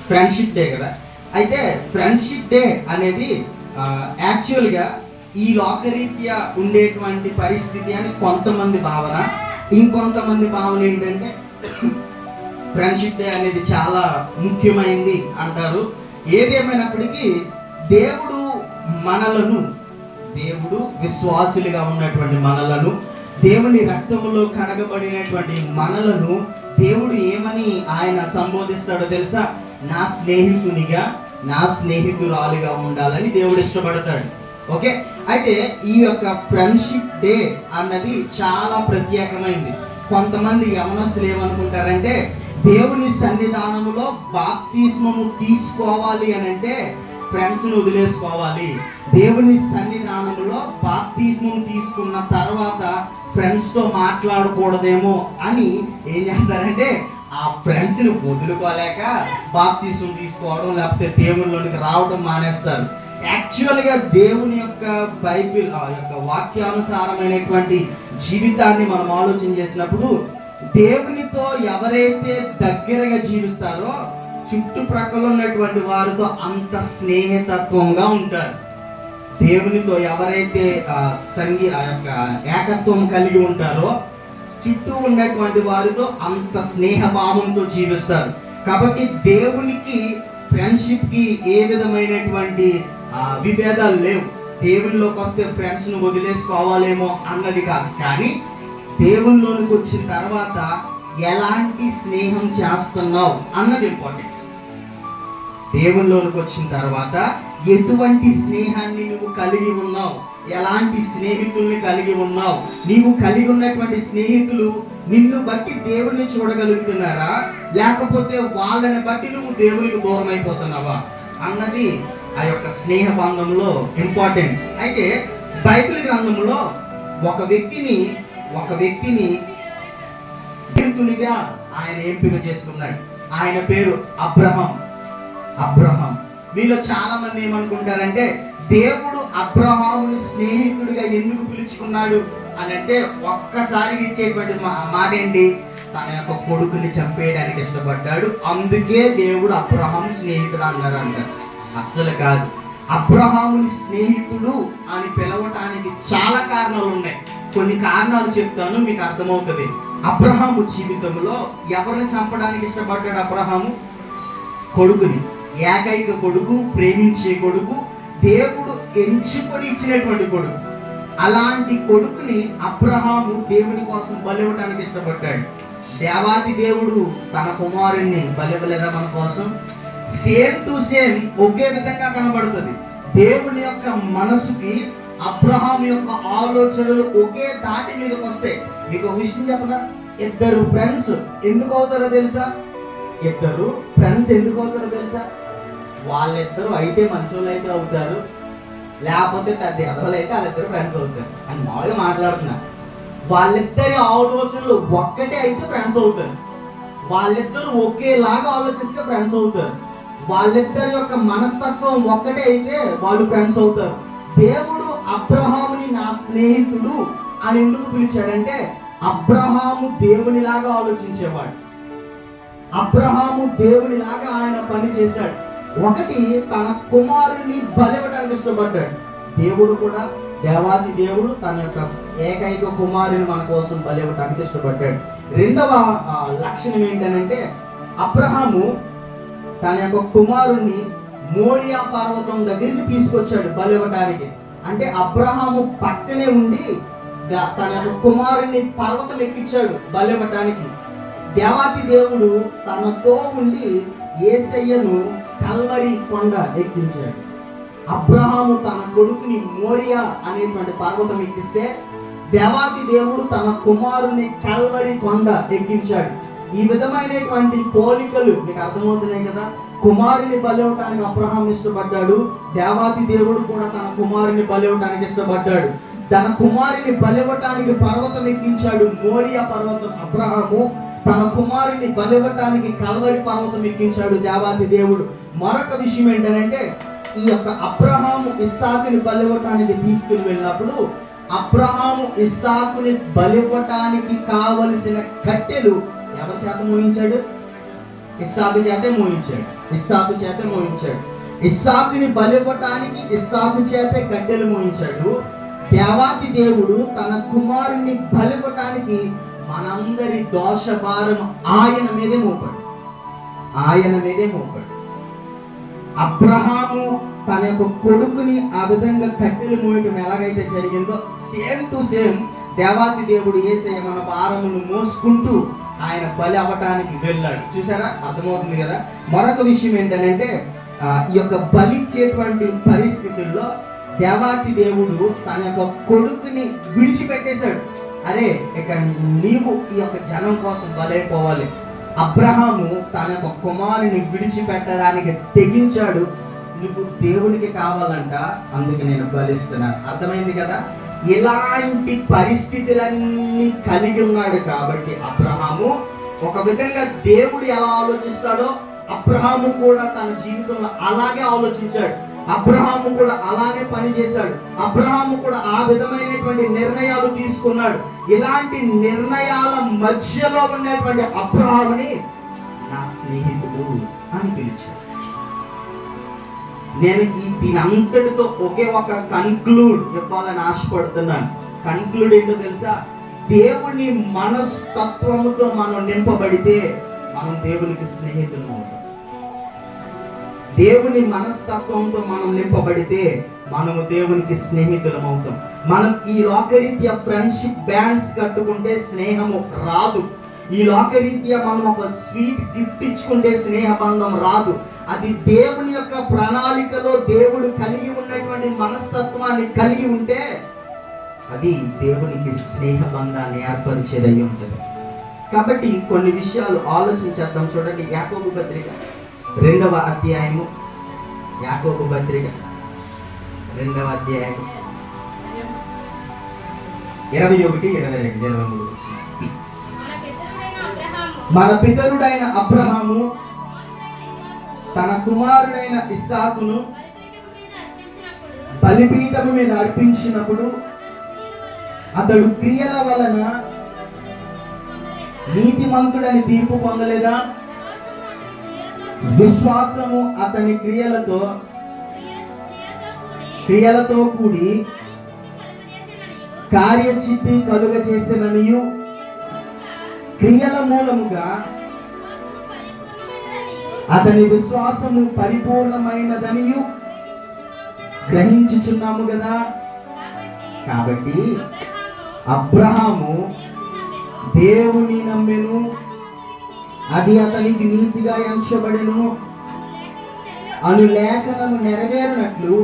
Friendship day కదా. అయితే friendship day అనేది యాక్చువల్గా ఈ లోకరీత్యా ఉండేటువంటి పరిస్థితి అని కొంతమంది భావన. ఇంకొంతమంది భావన ఏంటంటే ఫ్రెండ్షిప్ డే అనేది చాలా ముఖ్యమైనది అంటారు. ఏదేమైనప్పటికీ దేవుడు విశ్వాసులుగా ఉన్నటువంటి మనలను, దేవుని రక్తములో కడగబడినటువంటి మనలను దేవుడు ఏమని ఆయన సంబోధిస్తాడో తెలుసా? నా స్నేహితునిగా, నా స్నేహితురాలుగా ఉండాలని దేవుడు ఇష్టపడతాడు. ఓకే, అయితే ఈ యొక్క ఫ్రెండ్షిప్ డే అన్నది చాలా ప్రత్యేకమైనది. కొంతమంది యవనస్తులు ఏమనుకుంటారంటే దేవుని సన్నిధానములో బాప్తిస్మము తీసుకోవాలి అని అంటే ఫ్రెండ్స్ని వదిలేసుకోవాలి. దేవుని సన్నిధానంలో బాప్తిస్మం తీసుకున్న తర్వాత ఫ్రెండ్స్తో మాట్లాడకూడదేమో అని ఏం చేస్తారంటే ఆ ఫ్రెండ్స్ని వదులుకోలేక బాప్తిస్మం తీసుకోవడం లేకపోతే దేవుళ్ళలోనికి రావడం మానేస్తారు. యాక్చువల్గా దేవుని యొక్క బైబిల్ ఆ యొక్క వాక్యానుసారమైనటువంటి జీవితాన్ని మనం ఆలోచన చేసినప్పుడు దేవునితో ఎవరైతే దగ్గరగా జీవిస్తారో చుట్టుప్రక్కల ఉన్నటువంటి వారితో అంత స్నేహితత్వంగా ఉంటారు. దేవునితో ఎవరైతే ఆ యొక్క ఏకత్వం కలిగి ఉంటారో చుట్టూ ఉన్నటువంటి వారితో అంత స్నేహభావంతో జీవిస్తారు. కాబట్టి దేవునికి ఫ్రెండ్షిప్కి ఏ విధమైనటువంటి విభేదాలు లేవు. దేవునిలోకి వస్తే ఫ్రెండ్స్ను వదిలేసుకోవాలేమో అన్నది కాదు, కానీ దేవునిలోనికి వచ్చిన తర్వాత ఎలాంటి స్నేహం చేస్తున్నావు అన్నది ఇంపార్టెంట్. దేవునిలోనికి వచ్చిన తర్వాత ఎటువంటి స్నేహాన్ని నువ్వు కలిగి ఉన్నావు, ఎలాంటి స్నేహితుల్ని కలిగి ఉన్నావు, నీవు కలిగి ఉన్నటువంటి స్నేహితులు నిన్ను బట్టి దేవుణ్ణి చూడగలుగుతున్నారా లేకపోతే వాళ్ళని బట్టి నువ్వు దేవునికి దూరం అయిపోతున్నావా అన్నది ఆ యొక్క స్నేహ బంధంలో ఇంపార్టెంట్. అయితే బైబిల్ గ్రంథంలో ఒక వ్యక్తిని స్నేహితునిగా ఆయన ఎంపిక చేసుకున్నాడు. ఆయన పేరు అబ్రహాం. మీలో చాలా మంది ఏమనుకుంటారంటే దేవుడు అబ్రహాముని స్నేహితుడిగా ఎందుకు పిలుచుకున్నాడు అని అంటే ఒక్కసారి ఇచ్చేటువంటి మాట ఏంటి? తన యొక్క కొడుకుని చంపేయడానికి ఇష్టపడ్డాడు, అందుకే దేవుడు అబ్రహాం స్నేహితుడు అన్నారు అంటారు. అస్సలు కాదు. అబ్రహాముని స్నేహితుడు అని పిలవటానికి చాలా కారణాలు ఉన్నాయి. కొన్ని కారణాలు చెప్తాను, మీకు అర్థమవుతుంది. అబ్రహాము జీవితంలో ఎవరిని చంపడానికి ఇష్టపడ్డాడు? అబ్రహాము కొడుకుని, ఏకైక కొడుకు, ప్రేమించే కొడుకు, దేవుడు ఎంచుకొని ఇచ్చినటువంటి కొడుకు. అలాంటి కొడుకుని అబ్రహాము దేవుని కోసం బలివ్వడానికి ఇష్టపడ్డాడు. దేవాతి దేవుడు తన కుమారుణ్ణి బలివ్వలేదా మన కోసం? సేమ్ టు సేమ్ ఒకే విధంగా కనబడుతుంది. దేవుని యొక్క మనసుకి అబ్రహాం యొక్క ఆలోచనలు ఒకే దాటి మీదకి వస్తాయి. మీకు ఒక విషయం చెప్పనా? ఇద్దరు ఫ్రెండ్స్ ఎందుకు అవుతారో తెలుసా? వాళ్ళిద్దరూ అయితే మంచోళ్ళు అయితే అవుతారు, లేకపోతే పెద్ద ఎదవలు అయితే వాళ్ళిద్దరు ఫ్రెండ్స్ అవుతారు అని మామూలుగా మాట్లాడుతున్నా. వాళ్ళిద్దరి ఆలోచనలు ఒక్కటే అయితే ఫ్రెండ్స్ అవుతారు. వాళ్ళిద్దరూ ఒకేలాగా ఆలోచిస్తే ఫ్రెండ్స్ అవుతారు. వాళ్ళిద్దరి యొక్క మనస్తత్వం ఒక్కటే అయితే వాళ్ళు ఫ్రెండ్స్ అవుతారు. దేవుడు అబ్రహాముని నా స్నేహితుడు అని ఎందుకు పిలిచాడంటే అబ్రహాము దేవునిలాగా ఆలోచించేవాడు. అబ్రహాము దేవునిలాగా ఆయన పని చేశాడు. ఒకటి, తన కుమారుని బలివ్వడానికి ఇష్టపడ్డాడు. దేవుడు కూడా, దేవాది దేవుడు తన యొక్క ఏకైక కుమారుని మన కోసం బలివ్వడానికి ఇష్టపడ్డాడు. రెండవ లక్షణం ఏంటంటే అబ్రహాము తన యొక్క కుమారుణ్ణి మోరియా పర్వతం దగ్గరికి తీసుకొచ్చాడు బలివ్వడానికి. అంటే అబ్రహాము పక్కనే ఉండి తన యొక్క కుమారుని పర్వతం ఎక్కించాడు బలివ్వటానికి. దేవాతి దేవుడు తనతో ఉండి యేసయ్యను కల్వరి కొండ ఎక్కించాడు. అబ్రహాము తన కొడుకుని మోరియా అనేటువంటి పర్వతం ఎక్కిస్తే దేవాతి దేవుడు తన కుమారుని కల్వరి కొండ ఎక్కించాడు. ఈ విధమైనటువంటి పోలికలు మీకు అర్థమవుతున్నాయి కదా. కుమారుని బలివ్వటానికి అబ్రహాం ఇష్టపడ్డాడు, దేవాతి దేవుడు కూడా తన కుమారుని బలివ్వటానికి ఇష్టపడ్డాడు. తన కుమారుని బలివ్వటానికి పర్వతం ఎక్కించాడు, మోరియా పర్వతం. అబ్రహాము తన కుమారుని బలివ్వటానికి కల్వరి పర్వతం ఎక్కించాడు దేవాతి దేవుడు. మరొక విషయం ఏంటంటే ఈ యొక్క అబ్రహాము ఇస్సాకుని బలివ్వటానికి తీసుకుని వెళ్ళినప్పుడు అబ్రహాము ఇస్సాకుని బలివ్వటానికి కావలసిన కట్టెలు ఎవరి చేత మోయించాడు? ఇస్సాకు చేతే మోయించాడు. ఇస్సాకుని బలివ్వటానికి ఇస్సాకు చేతే కట్టెలు మోయించాడు. దేవాతి దేవుడు తన కుమారుణ్ణి బలివ్వటానికి మనందరి దోష భారం ఆయన మీదే మోపాడు. అబ్రహాము తన యొక్క కొడుకుని ఆ విధంగా కట్టెలు మోయటం ఎలాగైతే జరిగిందో సేమ్ టు సేమ్ దేవాతి దేవుడు యేసయ్య మన భారమును మోసుకుంటూ ఆయన బలి అవ్వటానికి వెళ్ళాడు. చూసారా, అర్థమవుతుంది కదా. మరొక విషయం ఏంటంటే ఈ యొక్క బలి ఇచ్చేటువంటి పరిస్థితుల్లో దేవాతి దేవుడు తన యొక్క కొడుకుని విడిచిపెట్టేశాడు. అరే ఇక నీవు ఈ యొక్క జనం కోసం బలైపోవాలి. అబ్రహాము తన యొక్క కుమారుని విడిచిపెట్టడానికి తెగించాడు. నువ్వు దేవునికి కావాలంట, అందుకే నేను బలిస్తున్నాను. అర్థమైంది కదా. ఇలాంటి పరిస్థితులన్నీ కలిగి ఉన్నాడు కాబట్టి అబ్రహాము ఒక విధంగా దేవుడు ఎలా ఆలోచిస్తాడో అబ్రహాము కూడా తన జీవితంలో అలాగే ఆలోచించాడు. అబ్రహాము కూడా అలానే పనిచేశాడు. అబ్రహాము కూడా ఆ విధమైనటువంటి నిర్ణయాలు తీసుకున్నాడు. ఇలాంటి నిర్ణయాల మధ్యలో ఉన్నటువంటి అబ్రహాముని నా స్నేహితుడు అని పిలిచాడు. నేను దీని అంతటితో ఒకే ఒక కన్క్లూడ్ చెప్పాలని ఆశపడుతున్నాను. కన్క్లూడ్ ఏంటో తెలుసా? దేవుని మనస్తత్వముతో మనం నింపబడితే మనం దేవునికి స్నేహితులం అవుతాం. దేవుని మనస్తత్వంతో మనం నింపబడితే మనము దేవునికి స్నేహితులం అవుతాం. మనం ఈ లోకరీత్యా ఫ్రెండ్షిప్ బ్యాండ్స్ కట్టుకుంటే స్నేహము రాదు. ఈ లోకరీత్యా మనం ఒక స్వీట్ గిఫ్ట్ ఇచ్చుకుంటే స్నేహ బంధం రాదు. అది దేవుని యొక్క ప్రణాళికలో దేవుడు కలిగి ఉన్నటువంటి మనస్తత్వాన్ని కలిగి ఉంటే అది దేవునికి స్నేహ బంధాన్ని ఏర్పరిచేదై ఉంటుంది. కాబట్టి కొన్ని విషయాలు ఆలోచించేద్దాం. చూడండి, యాకోబు పత్రిక 2వ అధ్యాయము, యాకోబు పత్రిక 2వ అధ్యాయము 21-23 మన పితరుడైన అబ్రహాము తన కుమారుడైన ఇస్సాకును బలిపీఠము మీద అర్పించినప్పుడు అతడు క్రియల వలన నీతిమంతుడని తీర్పు పొందలేదా? విశ్వాసము అతని క్రియలతో కూడి కార్యసిద్ధి కలుగ చేసిననియు క్రియల మూలముగా అతని విశ్వాసము పరిపూర్ణమైనదనియు గ్రహించుచున్నాము కదా. కాబట్టి అబ్రహాము దేవుని నమ్మెను, అది అతనికి నీతిగా ఎంచబడెను అను లేఖనము నెరవేరినట్లు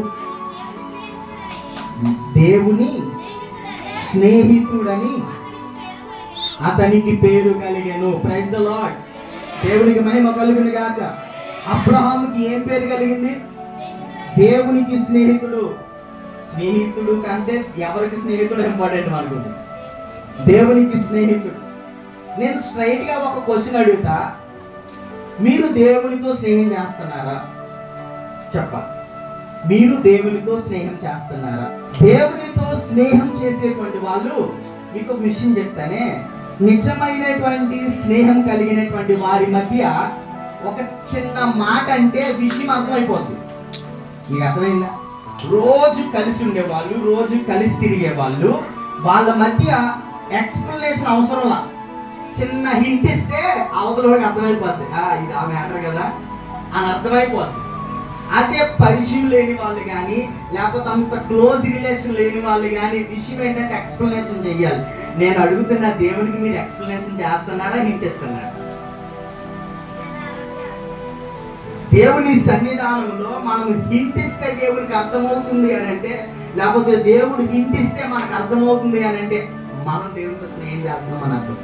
దేవుని స్నేహితుడని అతనికి పేరు కలిగెను. Praise the Lord. దేవునికి మహిమ కలుగును గాక. అబ్రహాముకి ఏం పేరు కలిగింది? దేవునికి స్నేహితుడు. స్నేహితుడు కంటే ఎవరికి స్నేహితుడు ఇంపార్టెంట్ మనకు? దేవునికి స్నేహితుడు. నేను స్ట్రైట్ గా ఒక క్వశ్చన్ అడుగుతా, మీరు దేవునితో స్నేహం చేస్తున్నారా? చెప్పాలి. మీరు దేవునితో స్నేహం చేస్తున్నారా? దేవునితో స్నేహం చేసేటువంటి వాళ్ళు, మీకు ఒక విషయం చెప్తానే, నిజమైనటువంటి స్నేహం కలిగినటువంటి వారి మధ్య ఒక చిన్న మాట అంటే విషయం అర్థమైపోతుంది. మీకు అర్థమైందా? రోజు కలిసి ఉండేవాళ్ళు, రోజు కలిసి తిరిగే వాళ్ళు, వాళ్ళ మధ్య ఎక్స్ప్లెనేషన్ అవసరంలా. చిన్న హింట్ ఇస్తే అవతల వాళ్ళకి అర్థమైపోద్ది, ఇది ఆ మ్యాటర్ కదా అని అర్థమైపోద్ది. అదే పరిచయం లేని వాళ్ళు కానీ, లేకపోతే అంత క్లోజ్ రిలేషన్ లేని వాళ్ళు కానీ విషయం ఏంటంటే ఎక్స్ప్లెనేషన్ చెయ్యాలి. నేను అడుగుతున్న దేవునికి మీరు ఎక్స్ప్లెనేషన్ చేస్తున్నారా, హింట్ ఇస్తున్నారా? దేవుని సన్నిధానంలో మనం హింట్ ఇస్తే దేవునికి అర్థమవుతుంది అని అంటే, లేకపోతే దేవుడు హింట్ ఇస్తే మనకు అర్థమవుతుంది అని అంటే మనం దేవునితో స్నేహం చేస్తున్నాం అని అర్థం.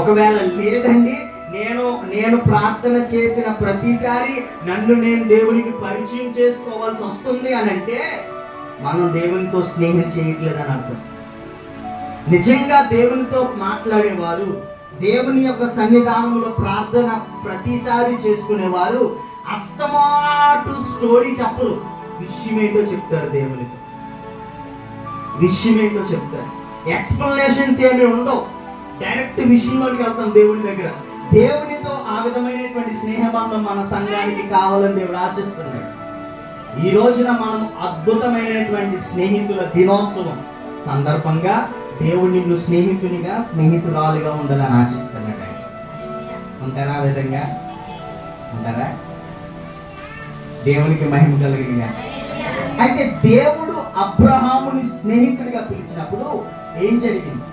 ఒకవేళ లేదండి, నేను ప్రార్థన చేసిన ప్రతిసారి నన్ను నేను దేవునికి పరిచయం చేసుకోవాల్సి వస్తుంది అని అంటే మనం దేవునితో స్నేహం చేయట్లేదని అర్థం. నిజంగా దేవునితో మాట్లాడేవారు, దేవుని యొక్క సన్నిధానంలో ప్రార్థన ప్రతిసారి చేసుకునేవారు అస్తమాటు స్టోరీ చెప్పరు, విషయం ఏంటో చెప్తారు. దేవునితో విషయం ఏంటో చెప్తారు. ఎక్స్ప్లెనేషన్స్ ఏమి ఉండవు, డైరెక్ట్ విషయంలోకి వెళ్తాం దేవుని దగ్గర. దేవునితో ఆ విధమైనటువంటి సమాధానం మన సంఘానికి కావాలని దేవుడు ఆశిస్తున్నాడు. ఈ రోజున మనం అద్భుతమైనటువంటి స్నేహితుల దినోత్సవం సందర్భంగా దేవుడు నిన్ను స్నేహితునిగా స్నేహితురాలుగా ఉండాలని ఆశిస్తున్నాడు. ఉంటారా ఆ విధంగా? ఉంటారా? దేవునికి మహిమ కలిగినగా. అయితే దేవుడు అబ్రహాముని స్నేహితుడిగా పిలిచినప్పుడు ఏం జరిగింది?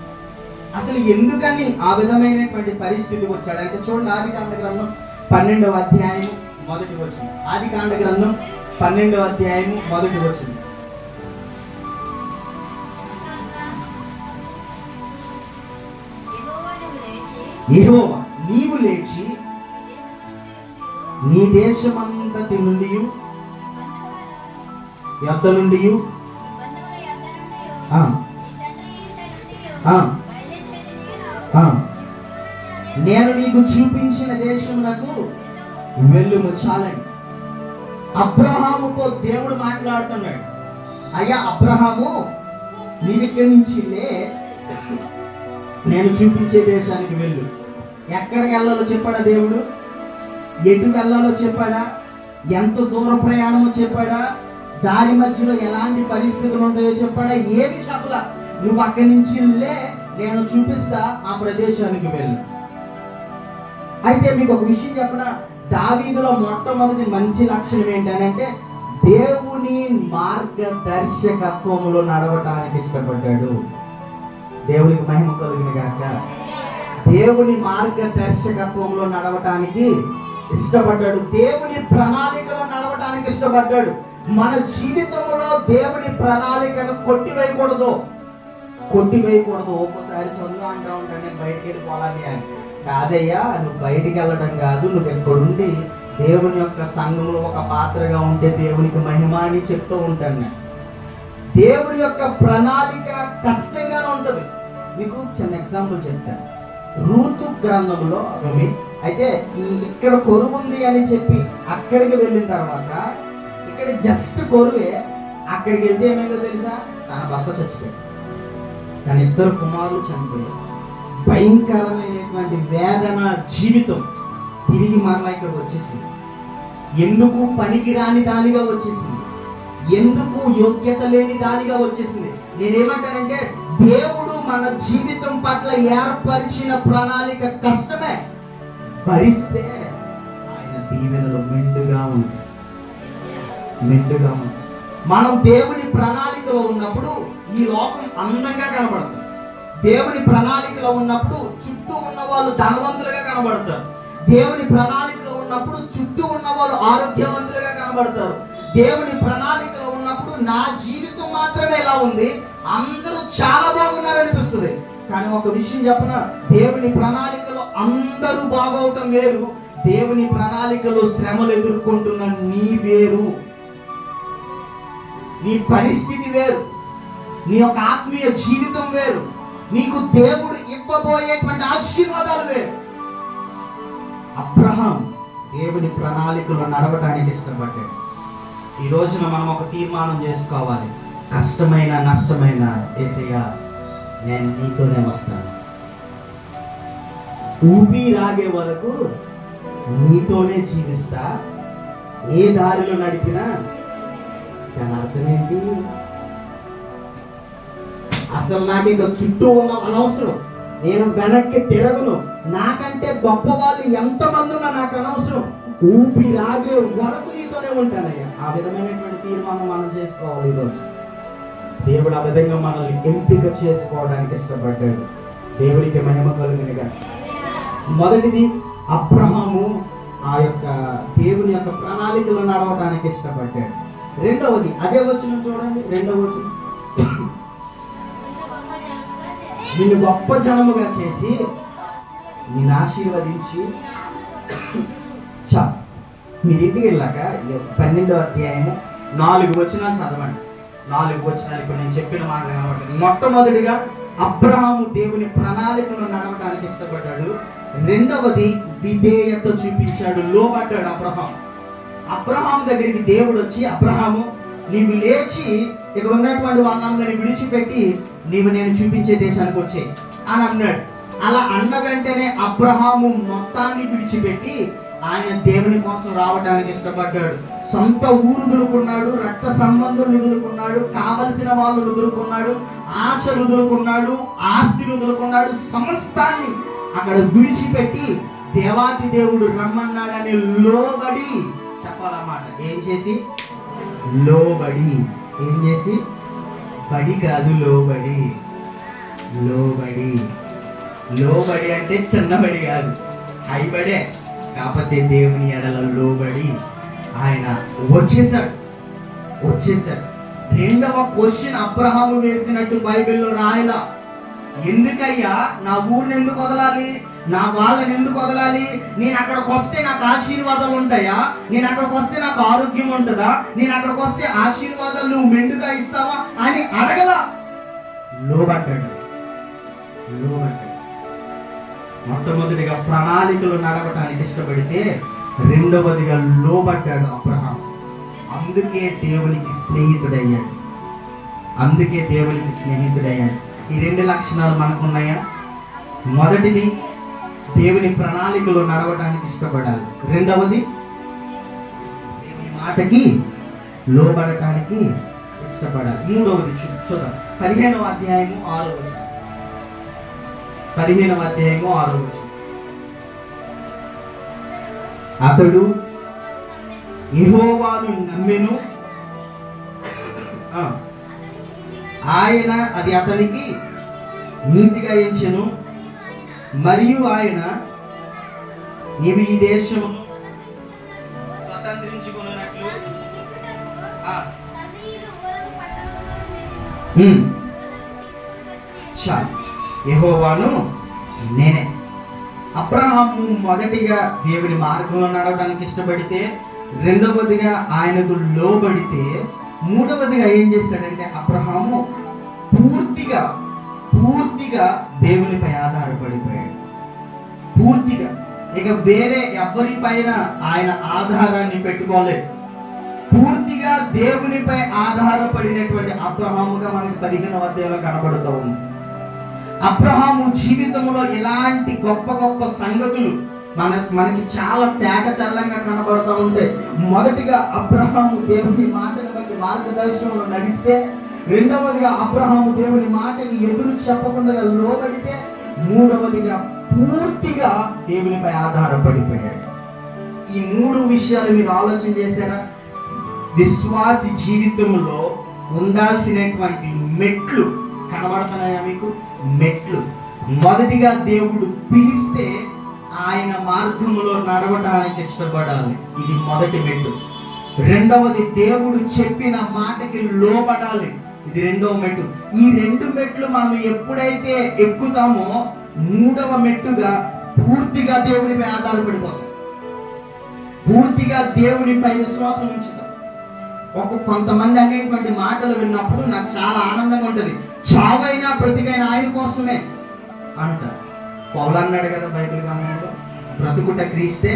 అసలు ఎందుకని ఆ విధమైనటువంటి పరిస్థితి వచ్చాడంటే చూడండి, ఆదికాండ గ్రంథం 12వ అధ్యాయం మొదటి వచనం. ఆదికాండ గ్రంథం 12వ అధ్యాయం మొదటి వచనం. యెహోవా నీవు లేచి నీ దేశమంతటి నుండి యొద్ద నుండి నేను నీకు చూపించిన దేశమునకు వెళ్ళుము చాలండి. అబ్రహాముతో దేవుడు మాట్లాడుతున్నాడు. అయ్యా అబ్రహాము, నీవిక్కడి నుంచి లే, నేను చూపించే దేశానికి వెళ్ళు. ఎక్కడికి వెళ్ళాలో చెప్పాడా దేవుడు? ఎటు వెళ్ళాలో చెప్పాడా? ఎంత దూర ప్రయాణమో చెప్పాడా? దారి మధ్యలో ఎలాంటి పరిస్థితులు ఉంటాయో చెప్పాడా? ఏమి చెప్పలా. నువ్వు అక్కడి నుంచి లే, నేను చూపిస్తా, ఆ ప్రదేశానికి వెళ్ళు. అయితే మీకు ఒక విషయం చెప్పనా, దావీదులో మొట్టమొదటి మంచి లక్షణం ఏంటంటే దేవుని మార్గదర్శకత్వంలో నడవటానికి ఇష్టపడ్డాడు. దేవునికి మహిమ కలుగును గాక. దేవుని మార్గదర్శకత్వంలో నడవటానికి ఇష్టపడ్డాడు. దేవుని ప్రణాళికలో నడవటానికి ఇష్టపడ్డాడు. మన జీవితంలో దేవుని ప్రణాళికను కొట్టివేయకూడదు. ఒక్కోసారి చదువు అంటూ ఉంటాను, నేను బయటికి వెళ్ళిపోవాలని అని. కాదయ్యా, నువ్వు బయటికి వెళ్ళడం కాదు, నువ్వు ఎక్కడుండి దేవుని యొక్క సంఘంలో ఒక పాత్రగా ఉంటే దేవునికి మహిమ అని చెప్తూ ఉంటాను నేను. దేవుడి యొక్క ప్రణాళిక కష్టంగా ఉంటుంది. మీకు చిన్న ఎగ్జాంపుల్ చెప్తాను. రూతు గ్రంథంలో అయితే ఇక్కడ కొరువు ఉంది అని చెప్పి అక్కడికి వెళ్ళిన తర్వాత ఇక్కడ జస్ట్ కొరువే, అక్కడికి వెళ్తే ఏమైందో తెలుసా? తన భర్త చచ్చిపోయాడు, తన 2 కుమారులు చనిపోయారు. భయంకరమైనటువంటి వేదన జీవితం. తిరిగి మరలా ఇక్కడికి వచ్చేసింది. ఎందుకు పనికిరాని దానిగా వచ్చేసింది, ఎందుకు యోగ్యత లేని దానిగా వచ్చేసింది. నేనేమంటానంటే దేవుడు మన జీవితం పట్ల ఏర్పరిచిన ప్రణాళిక కష్టమే, భరిస్తే ఆయన దీవెనలు మెండుగా ఉంటాయి. మనం దేవుని ప్రణాళికలో ఉన్నప్పుడు ఈ లోకం అందంగా కనబడుతుంది. దేవుని ప్రణాళికలో ఉన్నప్పుడు చుట్టూ ఉన్న వాళ్ళు ధనవంతులుగా కనబడతారు. దేవుని ప్రణాళికలో ఉన్నప్పుడు చుట్టూ ఉన్న వాళ్ళు ఆరోగ్యవంతులుగా కనబడతారు. దేవుని ప్రణాళికలో ఉన్నప్పుడు నా జీవితం మాత్రమే ఎలా ఉంది, అందరూ చాలా బాగున్నారనిపిస్తుంది. కానీ ఒక విషయం చెప్పనా, దేవుని ప్రణాళికలో అందరూ బాగవటం వేరు, దేవుని ప్రణాళికలో శ్రమలు ఎదుర్కొంటున్న నీ వేరు, నీ పరిస్థితి వేరు, నీ యొక్క ఆత్మీయ జీవితం వేరు, నీకు దేవుడు ఇవ్వబోయేటువంటి ఆశీర్వాదాలు వేరు. అబ్రహాం దేవుని ప్రణాళికలో నడవటానికి ఇష్టపడ్డాడు. ఈ రోజున మనం ఒక తీర్మానం చేసుకోవాలి. కష్టమైన నష్టమైన యేసయ్యా, నేను నీతోనే వస్తాను. ఊపిరాగే వరకు నీతోనే జీవిస్తా. ఏ దారిలో నడిపినా దాని అర్థం ఏంటి? అసలు నాకు ఇక చుట్టూ ఉన్న అనవసరం, నేను వెనక్కి తిరగను, నాకంటే గొప్ప వాళ్ళు ఎంతమంది ఉన్నా నాకు అనవసరం, ఊపిరాగే వరకు నీతోనే ఉంటానయ్యా. ఆ విధమైనటువంటి తీర్మానం మనం చేసుకోవాలి. ఈరోజు దేవుడు ఆ విధంగా మనల్ని ఎంపిక చేసుకోవడానికి ఇష్టపడ్డాడు. దేవుడికి మహిమ కలుగునుగా. మొదటిది, అబ్రహాము ఆ యొక్క దేవుని యొక్క ప్రణాళికలో నడవడానికి ఇష్టపడ్డాడు. రెండవది, అదే వచనం చూడండి, 2వ వచనం, నిన్ను గొప్ప జనముగా చేసి నిన్ను ఆశీర్వదించి. మీరు ఇంటికి వెళ్ళాక 12వ అధ్యాయము 4 వచనాలు చదవండి. 4 వచనాలు ఇప్పుడు నేను చెప్పిన మాట కనబడుతుంది. మొట్టమొదటిగా అబ్రహాము దేవుని ప్రణాళికను నడవడానికి ఇష్టపడ్డాడు. రెండవది, విధేయత చూపించాడు, లోబడ్డాడు అబ్రహాం దగ్గరికి దేవుడు వచ్చి, అబ్రహాము నీవు లేచి ఇక్కడ ఉన్నటువంటి వాళ్ళందరినీ విడిచిపెట్టి నేను చూపించే దేశానికి వచ్చే అని అన్నాడు. అలా అన్న వెంటనే అబ్రహాము మొత్తాన్ని విడిచిపెట్టి ఆయన దేవుని కోసం రావడానికి ఇష్టపడ్డాడు. సొంత ఊరు వదులుకున్నాడు, రక్త సంబంధులు వదులుకున్నాడు, కావలసిన వాళ్ళు వదులుకున్నాడు, ఆశలు వదులుకున్నాడు, ఆస్తిని వదులుకున్నాడు, సమస్తాన్ని అక్కడ విడిచిపెట్టి దేవాతి దేవుడు రమ్మన్నాడని లోబడి చెప్పాలన్నమాట. ఏం చేసి? లోబడి. ఏం చేసి? బడి కాదు, లోబడి. లోబడి. లోబడి అంటే చిన్నబడి కాదు, హైబడే. కాకపోతే దేవుని ఎడల లోబడి ఆయన వచ్చేసాడు. రెండవ క్వశ్చన్ అబ్రహాము వేసినట్టు బైబిల్లో రాయలా. ఎందుకయ్యా నా ఊరిని ఎందుకు వదలాలి, నా వాళ్ళని ఎందుకు వదలాలి, నేను అక్కడికి వస్తే నాకు ఆశీర్వాదాలు ఉంటాయా, నేను అక్కడికి వస్తే నాకు ఆరోగ్యం ఉంటుందా, నేను అక్కడికి వస్తే ఆశీర్వాదాలు నువ్వు మెండుగా ఇస్తావా అని అడగలా. లోబడ్డాడు. మొట్టమొదటిగా ప్రణాళికలు నడవటానికి ఇష్టపడితే రెండవదిగా లోబడ్డాడు అబ్రహాం. అందుకే దేవునికి స్నేహితుడయ్యాడు. ఈ రెండు లక్షణాలు మనకున్నాయా? మొదటిది దేవుని ప్రణాళికలు నడవటానికి ఇష్టపడాలి. రెండవది దేవుని మాటకి లోబడటానికి ఇష్టపడాలి. మూడవది చూద్దాం. 15వ అధ్యాయము 6వ వచనం. 15వ అధ్యాయము 6వ వచనం. అతడు యెహోవాను నమ్మెను, ఆయన అది అతనికి నీతిగా ఎంచెను, మరియు ఆయన నీవు ఈ దేశమును స్వతంత్రించుకున్నట్లు చాలు, యెహోవాను నేనే. అబ్రహాము మొదటిగా దేవుని మార్గంలో నడవడానికి ఇష్టపడితే, రెండవదిగా ఆయనకు లోబడితే, మూడవదిగా ఏం చేశాడంటే అబ్రహాము పూర్తిగా దేవునిపై ఆధారపడిపోయాడు. పూర్తిగా ఇక వేరే ఎవరిపైన ఆయన ఆధారాన్ని పెట్టుకోలేదు. పూర్తిగా దేవునిపై ఆధారపడినటువంటి అబ్రహాముగా మనకి 15వ అధ్యాయంలో కనబడుతూ ఉంది. అబ్రహాము జీవితంలో ఇలాంటి గొప్ప గొప్ప సంగతులు మనకి చాలా తేట తెల్లంగా కనబడుతూ ఉంటాయి. మొదటిగా అబ్రహాము దేవుని మాటను బట్టి మార్గదర్శనంలో నడిస్తే, రెండవదిగా అబ్రహాము దేవుని మాటకి ఎదురు చెప్పకుండా లోబడితే, మూడవదిగా పూర్తిగా దేవునిపై ఆధారపడిపోయాడు. ఈ మూడు విషయాలు మీరు ఆలోచన చేశారా? విశ్వాసి జీవితంలో ఉండాల్సినటువంటి మెట్లు కనబడుతున్నాయా మీకు? మెట్లు. మొదటిగా దేవుడు పిలిస్తే ఆయన మార్గంలో నడవడానికి ఇష్టపడాలి. ఇది మొదటి మెట్టు. రెండవది దేవుడు చెప్పిన మాటకి లోబడాలి. ఇది రెండవ మెట్టు. ఈ రెండు మెట్లు మనం ఎప్పుడైతే ఎక్కుతామో మూడవ మెట్టుగా పూర్తిగా దేవునిపై ఆధారపడిపోతాం. పూర్తిగా దేవునిపై విశ్వాసం ఉంచుతాం. కొంతమంది అనేటువంటి మాటలు విన్నప్పుడు నాకు చాలా ఆనందంగా ఉంటుంది. చావైనా బ్రతికైనా ఆయన కోసమే అంటారు. పౌలు అన్నాడు కదా బైబిల్ గ్రంథంలో, బ్రతుకుట క్రీస్తే,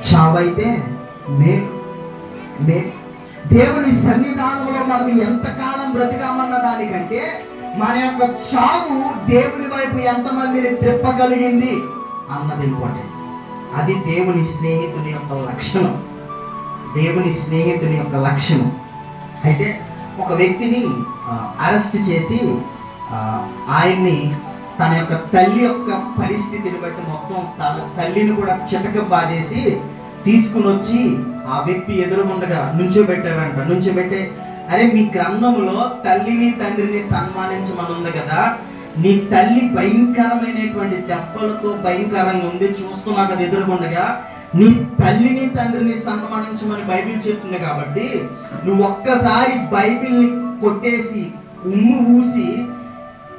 చావైతే మేలు. దేవుని సన్నిధానంలో మనం ఎంతకాలం బ్రతికామన్న దానికంటే మన యొక్క చావు దేవుని వైపు ఎంతమందిని తిప్పగలిగింది అన్నది ఇంపార్టెంట్. అది దేవుని స్నేహితుని యొక్క లక్షణం. అయితే ఒక వ్యక్తిని అరెస్ట్ చేసి ఆయన్ని తన యొక్క తల్లి యొక్క పరిస్థితిని బట్టి మొత్తం తల్లిని కూడా చితక బాధేసి తీసుకుని వచ్చి ఆ వ్యక్తి ఎదురుగుండగా నుంచోబెట్టే, అరే మీ గ్రంథంలో తల్లిని తండ్రిని సన్మానించమని ఉంది కదా, నీ తల్లి భయంకరమైనటువంటి దెబ్బలతో భయంకరంగా ఉంది, చూస్తున్నా కదా ఎదురుగుండగా, నీ తల్లిని తండ్రిని సన్మానించమని బైబిల్ చెప్తుంది కాబట్టి నువ్వు ఒక్కసారి బైబిల్ని కొట్టేసి ఉమ్ము ఊసి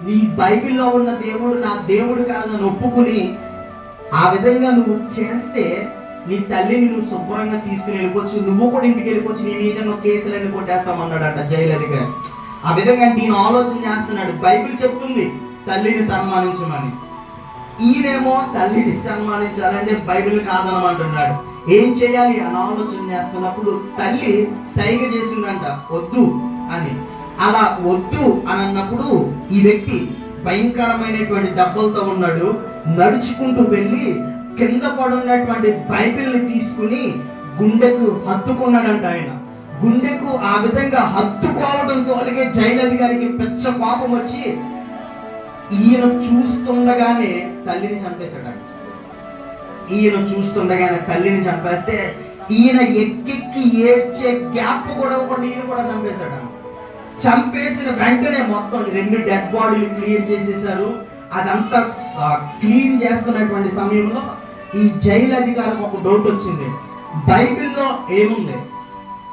నీ బైబిల్లో ఉన్న దేవుడు నా దేవుడు కాదని ఒప్పుకుని ఆ విధంగా నువ్వు చేస్తే నీ తల్లిని నువ్వు శుభ్రంగా తీసుకుని వెళ్ళిపోవచ్చు, నువ్వు కూడా ఇంటికి వెళ్ళిపోవచ్చు, నీ మీద కేసులన్నీ కొట్టేస్తామన్నాడట జైలు అధికారి. ఆ విధంగా నేను ఆలోచన చేస్తున్నాడు. బైబిల్ చెప్తుంది తల్లిని సన్మానించమని, ఈయనేమో తల్లిని సన్మానించాలంటే బైబిల్ కాదనమంటున్నాడు. ఏం చేయాలి అని ఆలోచన చేస్తున్నప్పుడు తల్లి సైగ చేసిందంట వద్దు అని. అలా వద్దు అని అన్నప్పుడు ఈ వ్యక్తి భయంకరమైనటువంటి దెబ్బలతో ఉన్నాడు, నడుచుకుంటూ వెళ్ళి కింద పడున్నటువంటి బైబిల్ని తీసుకుని గుండెకు హత్తుకున్నాడంట. ఆయన గుండెకు ఆ విధంగా హత్తుకోవడంతో అలాగే జైలధికారికి పెద్ద కోపం వచ్చి ఈయన చూస్తుండగానే తల్లిని చంపేశాడు. ఈయన చూస్తుండగానే తల్లిని చంపేస్తే ఈయన ఎక్కెక్కి ఏడ్చే గ్యాప్ కూడా ఒకటి ఈయన కూడా చంపేశాడు. చంపేసిన వెంటనే మొత్తం 2 డెడ్ బాడీలు క్లియర్ చేసేసారు. అదంతా క్లీన్ చేస్తున్నటువంటి సమయంలో ఈ జైలు అధికారికి ఒక డౌట్ వచ్చింది. బైబిల్లో ఏముంది?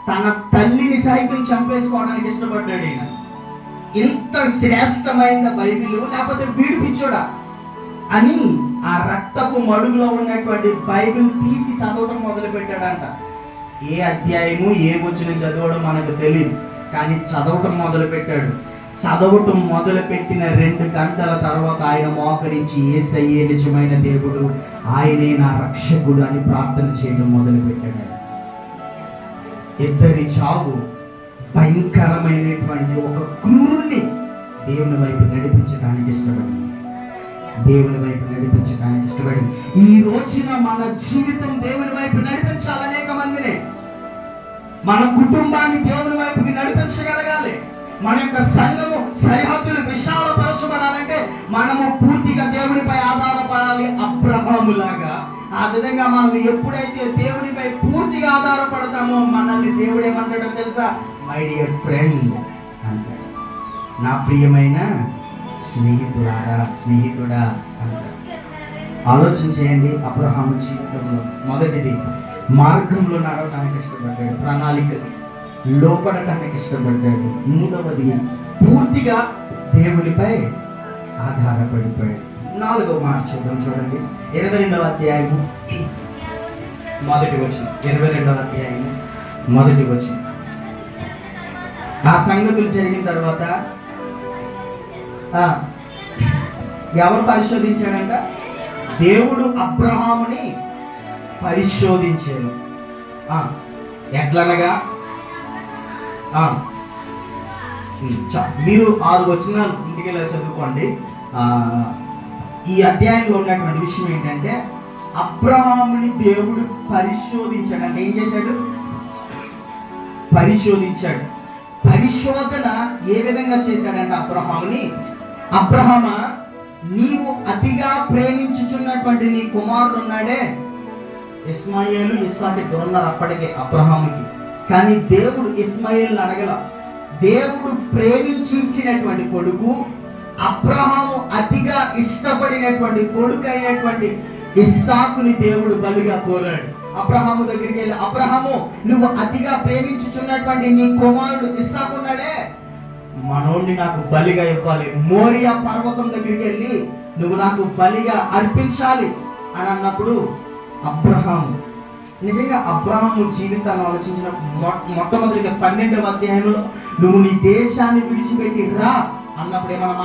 తన తల్లిని సైతం చంపేసుకోవడానికి ఇష్టపడ్డాడు ఈయన. ఇంత శ్రేష్టమైన బైబిల్ లేకపోతే వీడు పిచ్చోడా అని ఆ రక్తపు మడుగులో ఉన్నటువంటి బైబిల్ తీసి చదవడం మొదలు పెట్టాడంట. ఏ అధ్యాయము ఏ వచనం చదవడం మనకు తెలియదు, కానీ చదవటం మొదలు పెట్టాడు. చదవటం మొదలు పెట్టిన 2 గంటల తర్వాత ఆయన మోకరించి యేసయ్యే నిజమైన దేవుడు, ఆయనే నా రక్షకుడు అని ప్రార్థన చేయడం మొదలు పెట్టాడు. ఇద్దరి చావు భయంకరమైనటువంటి ఒక క్రూరుణ్ణి దేవుని వైపు నడిపించడానికి ఇష్టపడింది. దేవుని వైపు నడిపించడానికి ఇష్టపడింది. ఈ రోజున మన జీవితం దేవుని వైపు నడిపించాలి. అనేక మందిని మన కుటుంబాన్ని దేవుని వైపుకి నడిపించగలగాలి. మన యొక్క సంఘము సరిహద్దులు విశాలపరచబడాలంటే మనము పూర్తిగా దేవునిపై ఆధారపడాలి. అబ్రహాములాగా ఆ విధంగా మనం ఎప్పుడైతే దేవునిపై పూర్తిగా ఆధారపడతామో మనల్ని దేవుడు ఏమంటాడో తెలుసా? మై డియర్ ఫ్రెండ్ అంటాడు. నా ప్రియమైన స్నేహితుడా అంటాడు. ఆలోచన చేయండి. అబ్రహాము జీవితంలో మొదటిది మార్గంలో నడవడానికి ఇష్టపడ్డాడు, ప్రణాళికలు లోపడటానికి ఇష్టపడ్డాడు. మూడవది పూర్తిగా దేవునిపై ఆధారపడిపోయాడు. 4వ మాట చూడండి. 22వ అధ్యాయము మొదటి వచనం. 22వ అధ్యాయము మొదటి వచనం. ఆ సంగతులు జరిగిన తర్వాత ఎవరు పరిశోధించాడంట? దేవుడు అబ్రహాముని పరిశోధించాడు. ఎట్లనగా మీరు 6 వచనాలు ఇంటికి వెళ్ళి చదువుకోండి. ఈ అధ్యాయంలో ఉన్నటువంటి విషయం ఏంటంటే అబ్రహాముని దేవుడు పరిశోధించాడు. అంటే ఏం చేశాడు? పరిశోధించాడు. పరిశోధన ఏ విధంగా చేశాడంటే అబ్రహామా, నీవు అతిగా ప్రేమించుచున్నటువంటి నీ కుమారుడు ఉన్నాడే ఇస్మాయేలు, ఇస్సాకు ఉన్నారు అప్పటికే అబ్రహాముకి. కానీ దేవుడు ఇస్మాయేల్ని అడగల. దేవుడు ప్రేమించి ఇచ్చినటువంటి కొడుకు, అబ్రహాము అతిగా ఇష్టపడినటువంటి కొడుకు అయినటువంటి ఇస్సాకుని దేవుడు బలిగా కోరాడు. అబ్రహాము దగ్గరికి వెళ్ళి, అబ్రహాము, నువ్వు అతిగా ప్రేమించుచున్నటువంటి నీ కుమారుడు ఇస్సాకు ఉన్నాడే, మనోడిని నాకు బలిగా ఇవ్వాలి. మోరియా పర్వతం దగ్గరికి వెళ్ళి నువ్వు నాకు బలిగా అర్పించాలి అని అన్నప్పుడు అబ్రహాము, నిజంగా అబ్రహాము జీవితాన్ని ఆలోచించిన మొట్టమొదటిగా 12వ అధ్యాయంలో నువ్వు నీ దేశాన్ని విడిచిపెట్టి రా అన్నప్పుడు ఏమైనా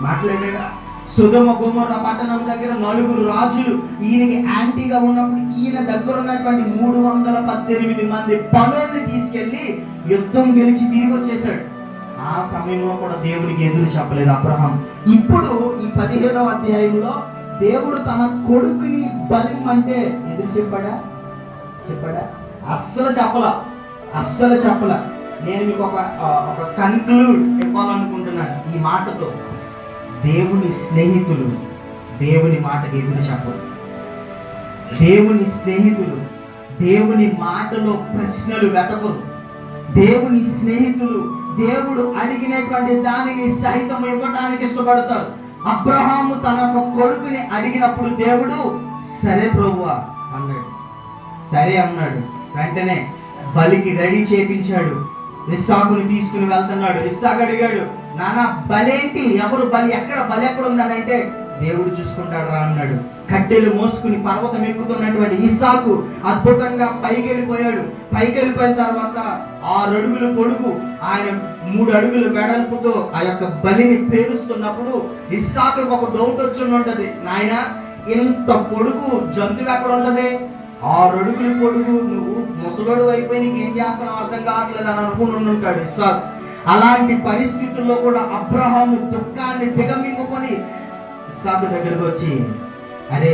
మాట్లాడాడా? సొదొమ గొమొర్రా పట్టణం దగ్గర 4 రాజులు ఈయనకి యాంటీగా ఉన్నప్పుడు ఈయన దగ్గర ఉన్నటువంటి 318 మంది పనుల్ని తీసుకెళ్లి యుద్ధం గెలిచి తిరిగి వచ్చేసాడు. ఆ సమయంలో కూడా దేవునికి ఎదురు చెప్పలేదు అబ్రహాం. ఇప్పుడు ఈ 15వ అధ్యాయంలో దేవుడు తన కొడుకుని బలి అంటే ఎదురు చెప్పాడా? అస్సలు చెప్పలా. నేను మీకు ఒక కన్క్లూడ్ ఇవ్వాలనుకుంటున్నాను ఈ మాటతో. దేవుని స్నేహితులు దేవుని మాటకి ఎదురు చెప్పరు. దేవుని స్నేహితులు దేవుని మాటలో ప్రశ్నలు వెతకరు. దేవుని స్నేహితులు దేవుడు అడిగినటువంటి దానిని సహితం ఇవ్వడానికి ఇష్టపడతారు. అబ్రహాము తన కొడుకుని అడిగినప్పుడు దేవుడు సరే ప్రభువా అన్నాడు. సరే అన్నాడు. వెంటనే బలికి రెడీ చేపించాడు. ఇస్సాకుని తీసుకుని వెళ్తున్నాడు. ఇస్సాకు అడిగాడు, నానా బలేంటి? ఎవరు బలి? బలి ఎక్కడ ఉందనంటే దేవుడు చూసుకుంటాడు రా అన్నాడు. కట్టెలు మోసుకుని పర్వతం ఎక్కుతున్నటువంటి ఇస్సాకు అద్భుతంగా పైకి వెళ్ళిపోయిన తర్వాత 6 అడుగులు పొడుగు, ఆయన 3 అడుగులు వెడల్పుతో ఆ యొక్క బలిని పేరుస్తున్నప్పుడు ఇస్సాకు ఒక డౌట్ వచ్చి ఉంటది, నాయన ఇంత పొడుగు జంతువు ఎక్కడ ఉంటది? 6 అడుగులు పొడుగు, నువ్వు ముసలోడు అయిపోయి నీకు ఏం చేస్తున్నావు అర్థం కావట్లేదు అని అనుకుని ఉంటాడు ఇస్సాకు. అలాంటి పరిస్థితుల్లో కూడా అబ్రహాము దుఃఖాన్ని దిగమింగుకొని ఇస్సాకు దగ్గరకు వచ్చి, అరే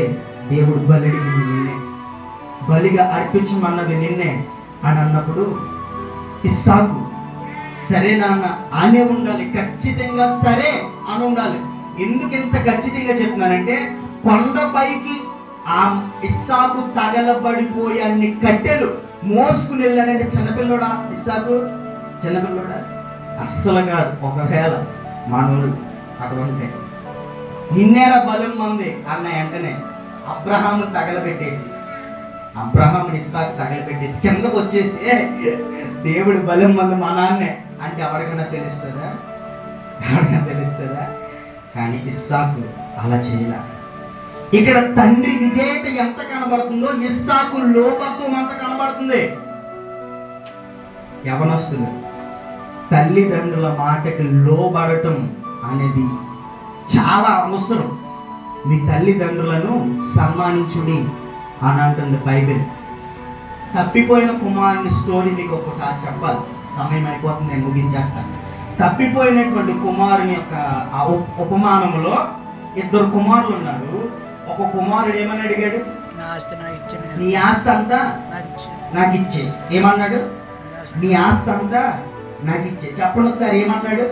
దేవుడు బలిడిగింది నిన్నే, బలిగా అర్పించమన్నది నిన్నే అని అన్నప్పుడు ఇస్సాకు సరే నాన్న అనే ఉండాలి, ఖచ్చితంగా సరే అని ఉండాలి. ఎందుకు ఇంత ఖచ్చితంగా చెప్తున్నానంటే, కొండపైకి ఆ ఇస్సాకు తగలబడిపోయి అన్ని కట్టెలు మోసుకుని వెళ్ళాడంటే చిన్నపిల్లోడా ఇస్సాకు? చిన్నపిల్లోడా? అస్సలు కాదు. ఒకవేళ మనోడు అక్కడ ఉంటే నిన్నేరా బలం మంది అన్న వెంటనే అబ్రహాము తగలబెట్టేసి, అబ్రహాముని ఇస్సాకు తగలబెట్టేసి కిందకు వచ్చేసి దేవుడు బలం మంది మా నాన్నే అంటే ఎవరికైనా తెలుస్తుందా? ఎవరికైనా తెలుస్తుందా? కానీ ఇస్సాకు అలా చేయలే. ఇక్కడ తండ్రి విధేయత ఎంత కనబడుతుందో ఇస్సాకు లోకత్వం అంత కనబడుతుంది. యవనస్తులు తల్లిదండ్రుల మాటకి లోబడటం అనేది చాలా అవసరం. మీ తల్లిదండ్రులను సన్మానించుడి అని అంటుంది బైబిల్. తప్పిపోయిన కుమారుని స్టోరీ మీకు ఒక్కసారి చెప్పాలి, సమయం అయిపోతుంది, నేను ముగించేస్తాను. తప్పిపోయినటువంటి కుమారుని యొక్క ఉపమానంలో ఇద్దరు కుమారులు ఉన్నారు. ఒక కుమారుడు ఏమని అడిగాడు? నీ ఆస్తి అంతా నాకు ఇచ్చే. ఏమన్నాడు? నీ ఆస్తి అంతా నాకు ఇచ్చే. చెప్పండి ఒకసారి, ఏమన్నాడు?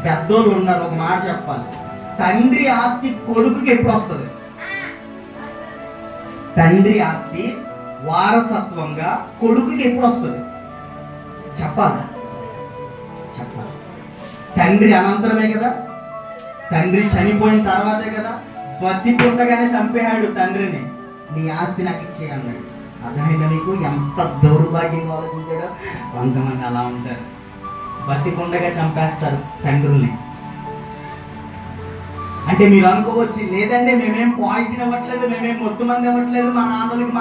పెద్దోళ్ళు ఉన్నారు, ఒక మాట చెప్పాలి. తండ్రి ఆస్తి కొడుకుకి ఎప్పుడు వస్తుంది? తండ్రి ఆస్తి వారసత్వంగా కొడుకుకి ఎప్పుడు వస్తుంది? చెప్పాలి. తండ్రి అనంతరమే కదా, తండ్రి చనిపోయిన తర్వాతే కదా. బతికుండగానే చంపేయాడు తండ్రిని. నీ ఆస్తి నాకు ఇచ్చే అన్నాడు. అర్థమైందా నీకు? ఎంత దౌర్భాగ్యంగా ఆలోచించాడో. కొంతమంది అలా ఉంటారు, బతికుండగా చంపేస్తారు తండ్రుల్ని. అంటే మీరు అనుకోవచ్చు, లేదంటే మేమేం పాయిజన్ ఇవ్వట్లేదు, మేమేం మొత్తం మంది ఇవ్వట్లేదు మా నాన్నలకి.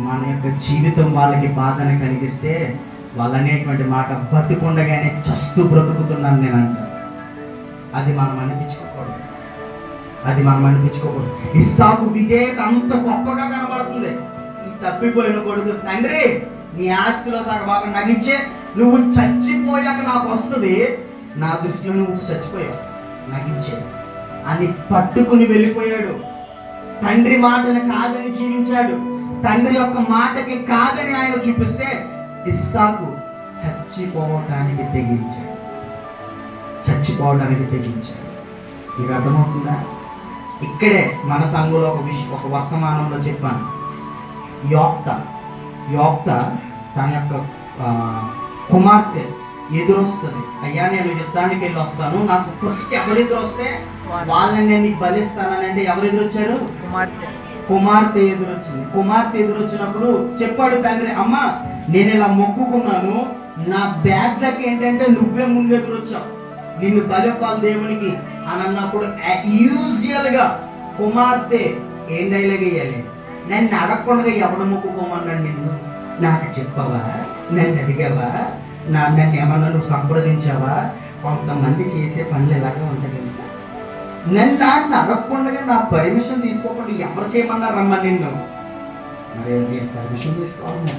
మన యొక్క జీవితం వాళ్ళకి బాధను కలిగిస్తే వాళ్ళు అనేటువంటి మాట బతికుండగానే చస్తూ బ్రతుకుతున్నాను నేను అంటారు. అది మనం అనిపించుకోకూడదు. ఇస్సాకు విధేయత అంత గొప్పగా కనబడుతుంది. ఈ తప్పిపోయిన కొడుకు, తండ్రి నీ ఆస్తిలో సగభాగం నాకు ఇచ్చే, నువ్వు చచ్చిపోయాక నాకు వస్తుంది, నా దృష్టిలో నువ్వు చచ్చిపోయావు, నాకు ఇచ్చే అని పట్టుకుని వెళ్ళిపోయాడు. తండ్రి మాటను కాదని జీవించాడు. తండ్రి యొక్క మాటకి కాదని ఆయన చూపిస్తే ఇస్సాకు చచ్చిపోవటానికి తెగించాడు. మీకు అర్థమవుతుందా? ఇక్కడే మన సంఘంలో ఒక వర్తమానంలో చెప్పాను. యోక్త తన యొక్క కుమార్తె ఎదురొస్తుంది. అయ్యా నేను యుద్ధానికి వెళ్ళి వస్తాను, నాకు ఫస్ట్ ఎవరు ఎదురొస్తే వాళ్ళని నేను నీకు బలిస్తానని. అంటే ఎవరు ఎదురొచ్చారు? కుమార్తె ఎదురొచ్చింది. కుమార్తె ఎదురొచ్చినప్పుడు చెప్పాడు తండ్రి, అమ్మ నేను ఇలా మొక్కుకున్నాను, నా బ్యాడ్ లక్ ఏంటంటే నువ్వే ముందు ఎదురొచ్చావు, నిన్ను బలివ్వాలి దేవునికి అని అన్నప్పుడు యూజువల్ గా కుమార్తె ఏం డైలాగ్ వేయాలి? నన్ను అడగకుండా ఎవడు మొక్కుకోమన్నాడు నిన్ను? నాకు చెప్పావా? నన్ను అడిగావా? నన్ను ఏమన్నా నువ్వు సంప్రదించావా? కొంతమంది చేసే పనులు ఎలాగా ఉంటాయి తెలుసా? నన్ను అడగకుండా నా పర్మిషన్ తీసుకోకుండా ఎవరు చేయమన్నారు రమ్మని నిన్ను? మరి పర్మిషన్ తీసుకోవాలి.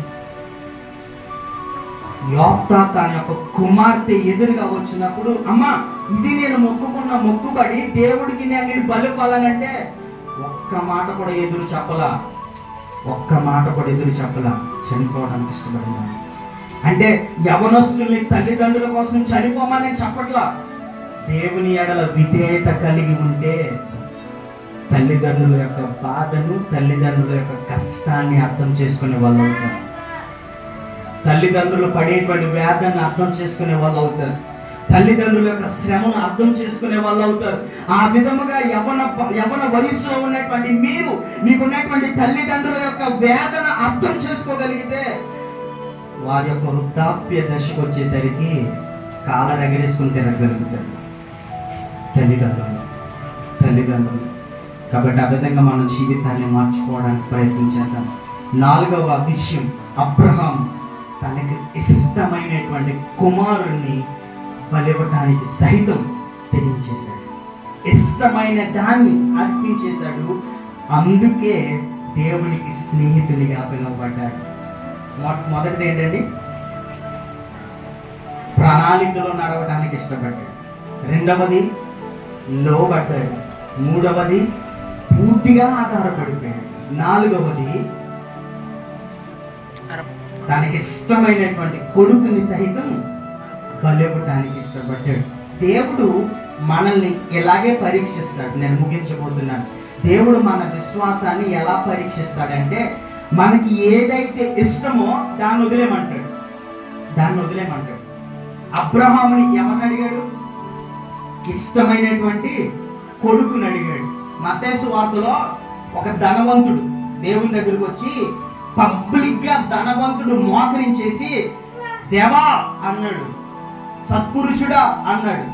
యోక్త తన యొక్క కుమార్తె ఎదురుగా వచ్చినప్పుడు, అమ్మ ఇది నేను మొక్కుకున్న మొక్కుబడి, దేవుడికి నేను బలివ్వాలనంటే ఒక్క మాట కూడా ఎదురు చెప్పలా. చనిపోవడానికి ఇష్టపడినా అంటే యవనస్తుల్ని తల్లిదండ్రుల కోసం చనిపోమని నేను చెప్పట్లా. దేవుని ఎడల విధేయత కలిగి ఉంటే తల్లిదండ్రుల యొక్క బాధను, తల్లిదండ్రుల యొక్క కష్టాన్ని అర్థం చేసుకునే వాళ్ళు అవుతారు. తల్లిదండ్రులు పడేటువంటి వేదనను అర్థం చేసుకునే వాళ్ళు అవుతారు. తల్లిదండ్రుల యొక్క శ్రమను అర్థం చేసుకునే వాళ్ళు అవుతారు. ఆ విధముగా యవన వయస్సులో ఉన్నటువంటి మీకున్నటువంటి తల్లిదండ్రుల యొక్క వేదన అర్థం చేసుకోగలిగితే వారి యొక్క వృద్ధాప్య దశకు వచ్చేసరికి కాళ్ళ ఎగరేసుకుని తిరగలుగుతారు తల్లిదండ్రులు. కాబట్టి ఆ విధంగా మన జీవితాన్ని మార్చుకోవడానికి ప్రయత్నించేద్దాం. 4వ విషయం, అబ్రహాం తనకి ఇష్టమైనటువంటి కుమారుణ్ణి బలివ్వటానికి సైతం తెగించేశాడు. ఇష్టమైన దాన్ని అర్పించేశాడు. అందుకే దేవునికి స్నేహితునిగా పిలువబడ్డాడు. మొదటిది ఏంటండి? ప్రణాళికలో నడవడానికి ఇష్టపడ్డాడు. 2వది లోబడ్డాడు. 3వది పూర్తిగా ఆధారపడిపోయాడు. 4వది, తనకి ఇష్టమైనటువంటి కొడుకుని సహితం బలివ్వటానికి ఇష్టపడ్డాడు. దేవుడు మనల్ని ఇలాగే పరీక్షిస్తాడు. నేను ముగించబోతున్నాను. దేవుడు మన విశ్వాసాన్ని ఎలా పరీక్షిస్తాడంటే, మనకి ఏదైతే ఇష్టమో దాన్ని వదిలేమంటాడు. అబ్రహాముని ఎవరిని అడిగాడు? ఇష్టమైనటువంటి కొడుకుని అడిగాడు. మత్తయి సువార్తలో ఒక ధనవంతుడు దేవుని దగ్గరికి వచ్చి పబ్లిక్ గా ధనవంతుడు మోకరించేసి దేవా అన్నాడు, సత్పురుషుడా అన్నాడు.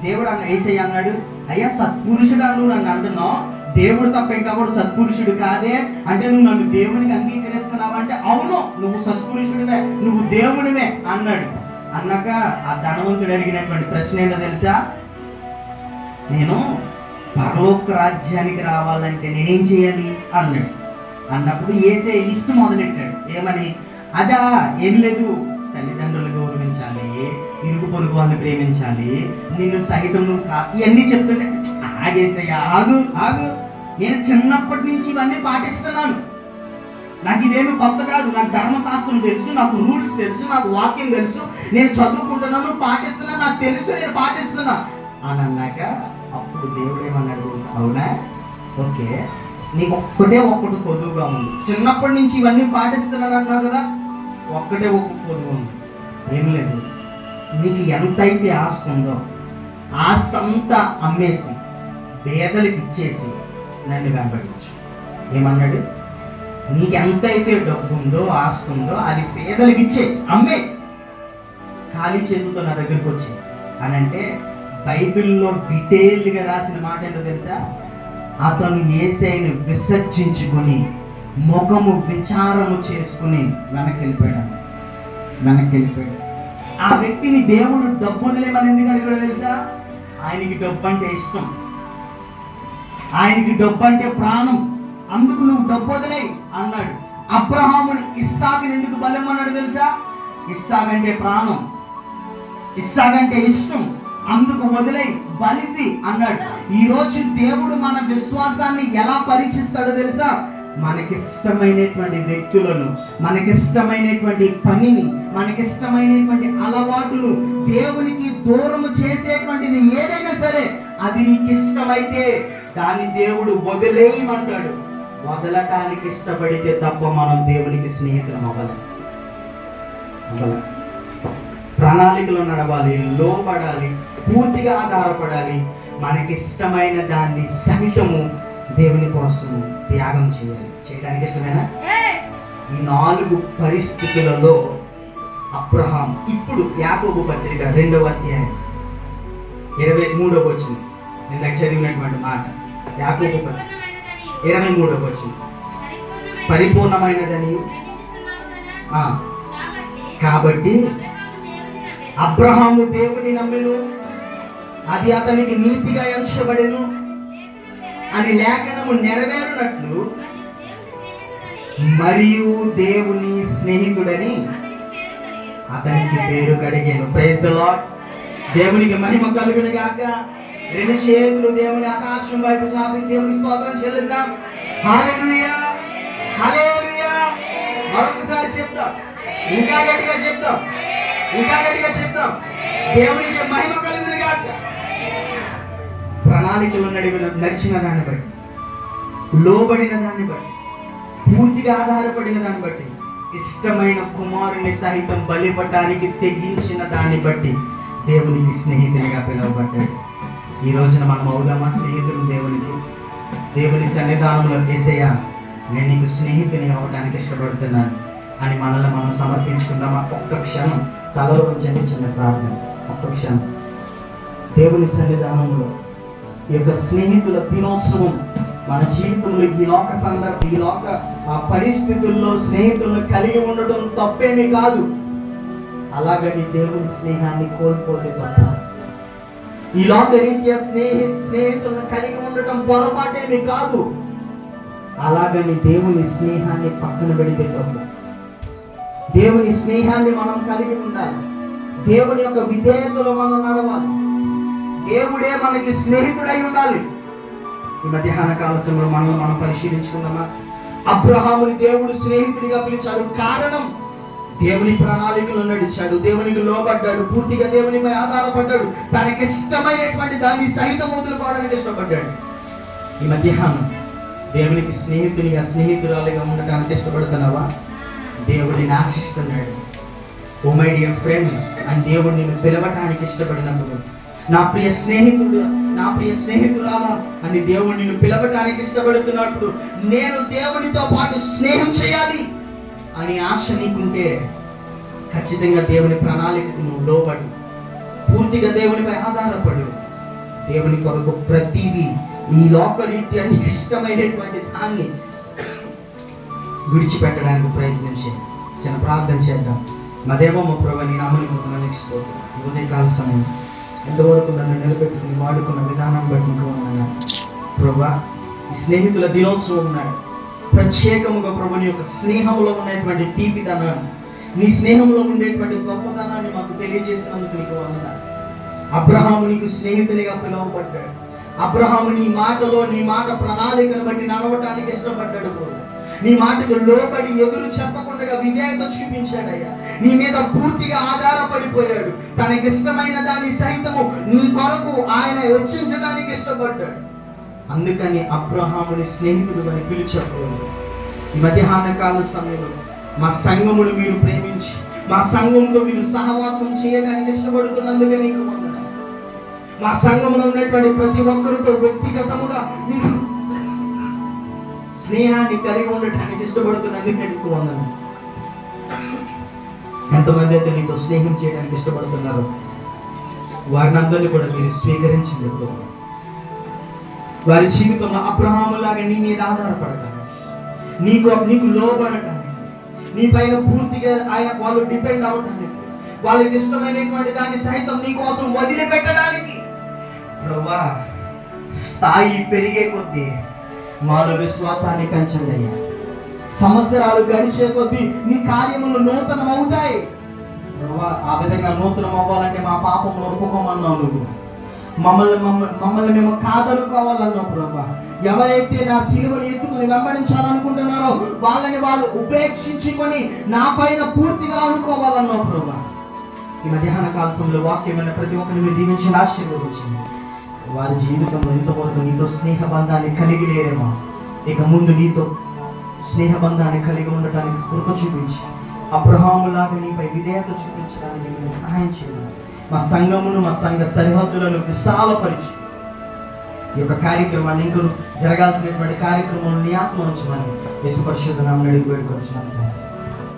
దేవుడు యేసయ్య అన్నాడు, అయ్యా సత్పురుషుడా నువ్వు నన్ను అంటున్నావు, దేవుడు తప్ప ఇంకెవడు సత్పురుషుడు కాదే, అంటే నువ్వు నన్ను దేవునికి అంగీకరిస్తున్నావు అంటే అవును నువ్వు సత్పురుషుడివే, నువ్వు దేవుడివే అన్నాడు. అన్నాక ఆ ధనవంతుడు అడిగినటువంటి ప్రశ్న ఏంటో తెలుసా? నేను పరలోక రాజ్యానికి రావాలంటే నేనేం చేయాలి అన్నాడు. అన్నప్పుడు యేసయ్య లిస్ట్ మొదలెట్టాడు. ఏమని? అదా ఏం లేదు, తల్లిదండ్రులు గౌరవించాలి, ఇరుగు పొరుగు వాళ్ళని ప్రేమించాలి, నిన్ను సహితం ఇవన్నీ చెప్తుంటే ఆగేసయ్యా, ఆగు, నేను చిన్నప్పటి నుంచి ఇవన్నీ పాటిస్తున్నాను, నాకు ఇదేమి కొత్త కాదు, నాకు ధర్మశాస్త్రం తెలుసు, నాకు రూల్స్ తెలుసు, నాకు వాక్యం తెలుసు, నేను చదువుకుంటున్నాను, పాటిస్తున్నాను, నాకు తెలుసు, నేను పాటిస్తున్నా అని అన్నాక అప్పుడు దేవుడు ఏమన్నాడు? అవునా, ఓకే, నీకు ఒక్కటే కొద్దుగా ఉంది, చిన్నప్పటి నుంచి ఇవన్నీ పాటిస్తున్నాను అన్నావు కదా, ఒక్కటే కొద్దుగా ఉంది, ఏం లేదు, నీకు ఎంతైతే ఆస్తి ఉందో ఆస్తి అంతా అమ్మేసి పేదలకు ఇచ్చేసి నన్ను వెంబడించు. ఏమన్నాడు? నీకు ఎంతైతే డబ్బు ఉందో ఆస్తి ఉందో అది పేదలకు ఇచ్చే, అమ్మే, ఖాళీ చేతులతో నా దగ్గరికి వచ్చి అని అంటే, బైబిల్లో డీటెయిల్డ్గా రాసిన మాట ఏంటో తెలుసా? అతను యేసయ్యను విసర్జించుకొని ముఖము విచారము చేసుకుని వెనక్కి వెళ్ళిపోయాడు. ఆ వ్యక్తిని దేవుడు డబ్బు వదిలేమని ఎందుకు అడిగాడో తెలుసా? ఆయనకి డబ్బు అంటే ఇష్టం, ఆయనకి డబ్బు అంటే ప్రాణం, అందుకు నువ్వు డబ్బు వదిలే అన్నాడు. అబ్రహాముడు ఇస్సాకుని ఎందుకు బలిమ్మన్నాడు తెలుసా? ఇస్సాకు అంటే ప్రాణం, ఇస్సాకు అంటే ఇష్టం, అందుకు వదిలే బలిది అన్నాడు. ఈ రోజు దేవుడు మన విశ్వాసాన్ని ఎలా పరీక్షిస్తాడో తెలుసా? మనకిష్టమైనటువంటి వ్యక్తులను, మనకిష్టమైనటువంటి పనిని, మనకిష్టమైనటువంటి అలవాటును దేవునికి దూరం చేసేటువంటిది ఏదైనా సరే అది నీకు ఇష్టమైతే దాన్ని దేవుడు వదిలేయమంటాడు. వదలటానికి ఇష్టపడితే తప్ప మనం దేవునికి స్నేహితులం అవ్వలేం. ప్రణాళికలో నడవాలి, లోబడాలి, పూర్తిగా ఆధారపడాలి, మనకిష్టమైన దాన్ని సహితము దేవుని కోసం త్యాగం చేయాలి. చేయడానికి ఇష్టమేనా? ఈ 4 పరిస్థితులలో అబ్రహాం ఇప్పుడు యాకోబు పత్రిక 2వ అధ్యాయం 23వ వచనం, నేను చదివినటువంటి మాట, యాకోబు పత్రిక 23వ వచనం, పరిపూర్ణమైనదని. కాబట్టి అబ్రహాము దేవుని నమ్మెను, అది అతనికి నీతిగా ఎంచబడెను అని లేఖనము నెరవేరునట్లు మరియు దేవుని స్నేహితుడని అతనికి పేరు కడిగాను. Praise the Lord. దేవునికి మహిమ కలుగును గాక. 2 చేతులు దేవుని ఆకాశం వైపు చాపి దేవునికి స్తోత్రం చెల్లిద్దాం. హల్లెలూయా, హల్లెలూయా. మరొకసారి చెప్తాం, ఇంకా గట్టిగా చెప్తాం. దేవునికి మహిమ కలుగును గాక. ప్రణాళికలో నడిచిన దాన్ని బట్టి, లోబడిన దాన్ని బట్టి, పూర్తిగా ఆధారపడిన దాన్ని బట్టి, ఇష్టమైన కుమారుని సహితం బలిపడడానికి తెగించిన దాన్ని బట్టి దేవునికి స్నేహితునిగా పిలువబడ్డాడు. ఈ రోజున మనం అవుదామా స్నేహితులు దేవునికి? దేవుని సన్నిధానంలో యేసయ్య నేను నీకు స్నేహితుని అవ్వడానికి ఇష్టపడుతున్నాను అని మనల్ని మనం సమర్పించుకుందామా? ఒక్క క్షణం తలలో ఉంచండి, చిన్న ప్రార్థన. ఒక్క క్షణం దేవుని సన్నిధానంలో ఈ యొక్క స్నేహితుల దినోత్సవం మన జీవితంలో ఈ లోక పరిస్థితుల్లో స్నేహితులను కలిగి ఉండటం తప్పేమీ కాదు. అలాగని దేవుని స్నేహాన్ని కోల్పోతే తప్ప. ఈ లోక రీత్యా స్నేహితులను కలిగి ఉండటం పొరపాటేమీ కాదు. అలాగని దేవుని స్నేహాన్ని పక్కన పెడితే తప్ప. దేవుని స్నేహాన్ని మనం కలిగి ఉండాలి. దేవుని యొక్క విధేయతలో మనం నడవాలి. దేవుడే మనకి స్నేహితుడై ఉండాలి. ఈ మధ్యాహ్న కాల సమయంలో మనం పరిశీలించుకుందామా? అబ్రహాముని దేవుడు స్నేహితుడిగా పిలిచాడు. కారణం, దేవుని ప్రణాళికలో నడిచాడు, దేవునికి లోబడ్డాడు, పూర్తిగా దేవునిపై ఆధారపడ్డాడు, తనకిష్టమైనటువంటి దాన్ని సహితం వదులుకోవడానికి ఇష్టపడ్డాడు. ఈ మధ్యాహ్నం దేవునికి స్నేహితునిగా, స్నేహితురాలిగా ఉండటానికి ఇష్టపడుతున్నావా? దేవుడిని ఆశిస్తున్నాడు. ఓ మై డియర్ ఫ్రెండ్ అని దేవుడు నిన్ను పిలవటానికి ఇష్టపడినప్పుడు, నా ప్రియ స్నేహితుడు, నా ప్రియ స్నేహితురాలా అని దేవుడు నిన్ను పిలవటానికి ఇష్టపడుతున్నప్పుడు, నేను దేవునితో పాటు స్నేహం చేయాలి అని ఆశ నీకుంటే ఖచ్చితంగా దేవుని ప్రణాళికకు నువ్వు లోబడు, పూర్తిగా దేవునిపై ఆధారపడు. దేవుని కొరకు ప్రతిదీ ఈ లోకరీత్యా నీకు ఇష్టమైనటువంటి దాన్ని విడిచిపెట్టడానికి ప్రయత్నించి చిన్న ప్రార్థన చేద్దాం. మా దేవ, మా ప్రభు, నీ నామమున మన్నించుకోవద్దు. ఉదయకాల సమయం ఎంతవరకు నన్ను నిలబెట్టుకుని వాడుకున్న విధానం బట్టి ఇంకా ఉన్నాను ప్రభా. ఈ స్నేహితుల దినోత్సవం ఉన్నాడు. ప్రత్యేకముగా ప్రభుని యొక్క స్నేహంలో ఉన్నటువంటి తీపిదనాన్ని, నీ స్నేహంలో ఉండేటువంటి గొప్పదనాన్ని మాకు తెలియజేసినందుకు నీకు వందనాలు. అబ్రహాము నీకు స్నేహితునిగా పిలువబడ్డాడు. అబ్రహాము నీ మాటలో, నీ మాట ప్రణాళికను బట్టి నడవటానికి ఇష్టపడ్డాడు ప్రభు. నీ మాటకు లోబడి ఎదురు చెప్పకుండా విధేయత చూపించాడయ్యా. నీ మీద పూర్తిగా ఆధారపడిపోయాడు. తనకిష్టమైన దాన్ని సైతము నీ కొరకు ఆయన వెచ్చించడానికి ఇష్టపడ్డాడు. అందుకని అబ్రహాముని స్నేహితుడు అని పిలిచకపోయింది. ఈ మధ్యాహ్న కాల సమయంలో మా సంఘమును మీరు ప్రేమించి, మా సంఘంతో మీరు సహవాసం చేయడానికి ఇష్టపడుతున్నందుకే నీకు వందనాలు. మా సంఘంలో ఉన్నటువంటి ప్రతి ఒక్కరితో వ్యక్తిగతముగా మీరు స్నేహాన్ని కలిగి ఉండటానికి ఇష్టపడుతున్నందుకే నీకు వందనాలు. ఎంతమంది అయితే నీతో స్నేహం చేయడానికి ఇష్టపడుతున్నారో వారిని అందరినీ కూడా మీరు స్వీకరించండి. వారి జీవితంలో అబ్రహాములాగా నీ మీద ఆధారపడటానికి, నీకు లోబడటానికి, నీ పైన పూర్తిగా వాళ్ళు డిపెండ్ అవటానికి, వాళ్ళకి ఇష్టమైనటువంటి దాన్ని సైతం నీ కోసం వదిలిపెట్టడానికి ప్రభువా స్థాయి పెరిగే కొద్దీ మాలో విశ్వాసాన్ని పెంచండి అయ్యా. సంవత్సరాలు గడిచే కొద్దీ నీ కార్యములు నూతనం అవుతాయి ప్రభువా. ఆ విధంగా నూతనం అవ్వాలంటే మా పాపములు ఒప్పుకోమన్నావు నువ్వు. మమ్మల్ని మేము కాదనుకోవాలన్నావు ప్రభా. ఎవరైతే నా సిలువను ఎత్తుకుని వెంబడించాలనుకుంటున్నారో వాళ్ళని వాళ్ళు ఉపేక్షించుకొని నా పైన పూర్తిగా అనుకోవాలన్నావు ప్రభా. ఈ మధ్యాహ్న కాలంలో వాక్యమైన ప్రతి ఒక్కరిని మీరు దీవించి ఆశీర్వదించండి. వారి జీవితంలో ఇంతవరకు నీతో స్నేహ బంధాన్ని కలిగి లేరేమో, ఇక ముందు నీతో స్నేహ బంధాన్ని కలిగి ఉండటానికి కృప చూపించి అబ్రహాములాగా నీపై విధేయత చూపించడానికి మీరు సహాయం చేయాలి. మా సంఘమును, మా సంఘ సరిహద్దులను విశాలపరిచి ఈ యొక్క కార్యక్రమాన్ని ఇంకా జరగాల్సినటువంటి కార్యక్రమాలను నీ ఆత్మ ఉంచమని యేసు పరిశుద్ధ నామమున అడిగి వేడుకొంచున్నాను.